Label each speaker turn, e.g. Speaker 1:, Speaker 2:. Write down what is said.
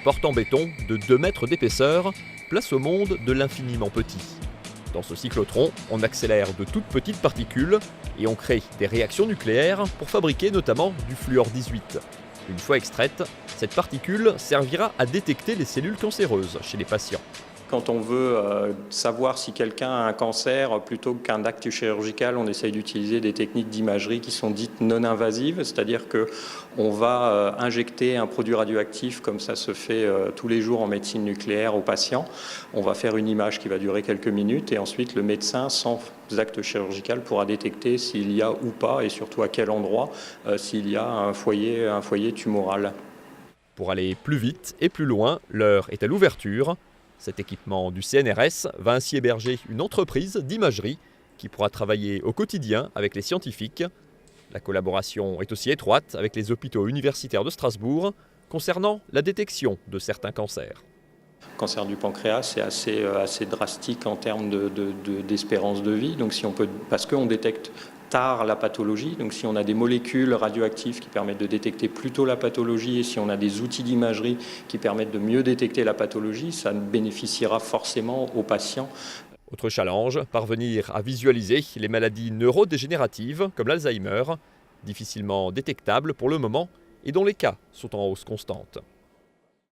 Speaker 1: porte en béton de 2 mètres d'épaisseur place au monde de l'infiniment petit. Dans ce cyclotron, on accélère de toutes petites particules et on crée des réactions nucléaires pour fabriquer notamment du fluor 18. Une fois extraite, cette particule servira à détecter les cellules cancéreuses chez les patients.
Speaker 2: Quand on veut savoir si quelqu'un a un cancer, plutôt qu'un acte chirurgical, on essaye d'utiliser des techniques d'imagerie qui sont dites non invasives, c'est-à-dire qu'on va injecter un produit radioactif, comme ça se fait tous les jours en médecine nucléaire aux patients. On va faire une image qui va durer quelques minutes et ensuite le médecin, sans acte chirurgical, pourra détecter s'il y a ou pas, et surtout à quel endroit, s'il y a un foyer tumoral.
Speaker 1: Pour aller plus vite et plus loin, l'heure est à l'ouverture. Cet équipement du CNRS va ainsi héberger une entreprise d'imagerie qui pourra travailler au quotidien avec les scientifiques. La collaboration est aussi étroite avec les hôpitaux universitaires de Strasbourg concernant la détection de certains cancers.
Speaker 2: Le cancer du pancréas, c'est assez drastique en termes d'espérance de vie. Donc parce qu'on détecte tard la pathologie, donc si on a des molécules radioactives qui permettent de détecter plus tôt la pathologie et si on a des outils d'imagerie qui permettent de mieux détecter la pathologie, ça bénéficiera forcément aux patients.
Speaker 1: Autre challenge, parvenir à visualiser les maladies neurodégénératives comme l'Alzheimer, difficilement détectables pour le moment et dont les cas sont en hausse constante.